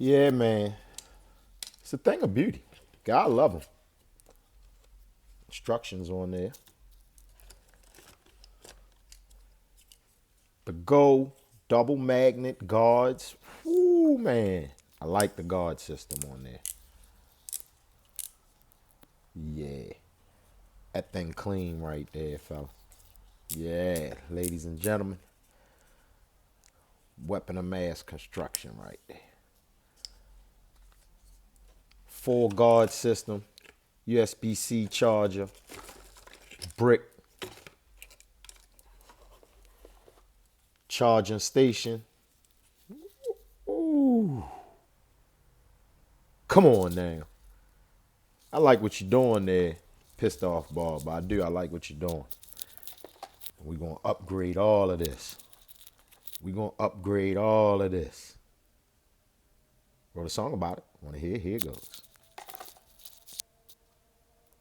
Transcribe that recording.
Yeah, man. It's a thing of beauty. God love them. Instructions on there. The Go double magnet guards. Woo, man. I like the guard system on there. Yeah. That thing clean right there, fella. Yeah, ladies and gentlemen. Weapon of mass construction right there. Full guard system. USB-C charger. Brick charging station. Ooh. Come on now. I like what you're doing there. Pissed off, Bob, but I like what you're doing. We're going to upgrade all of this. We're going to upgrade all of this. Wrote a song about it. Want to hear? Here it goes.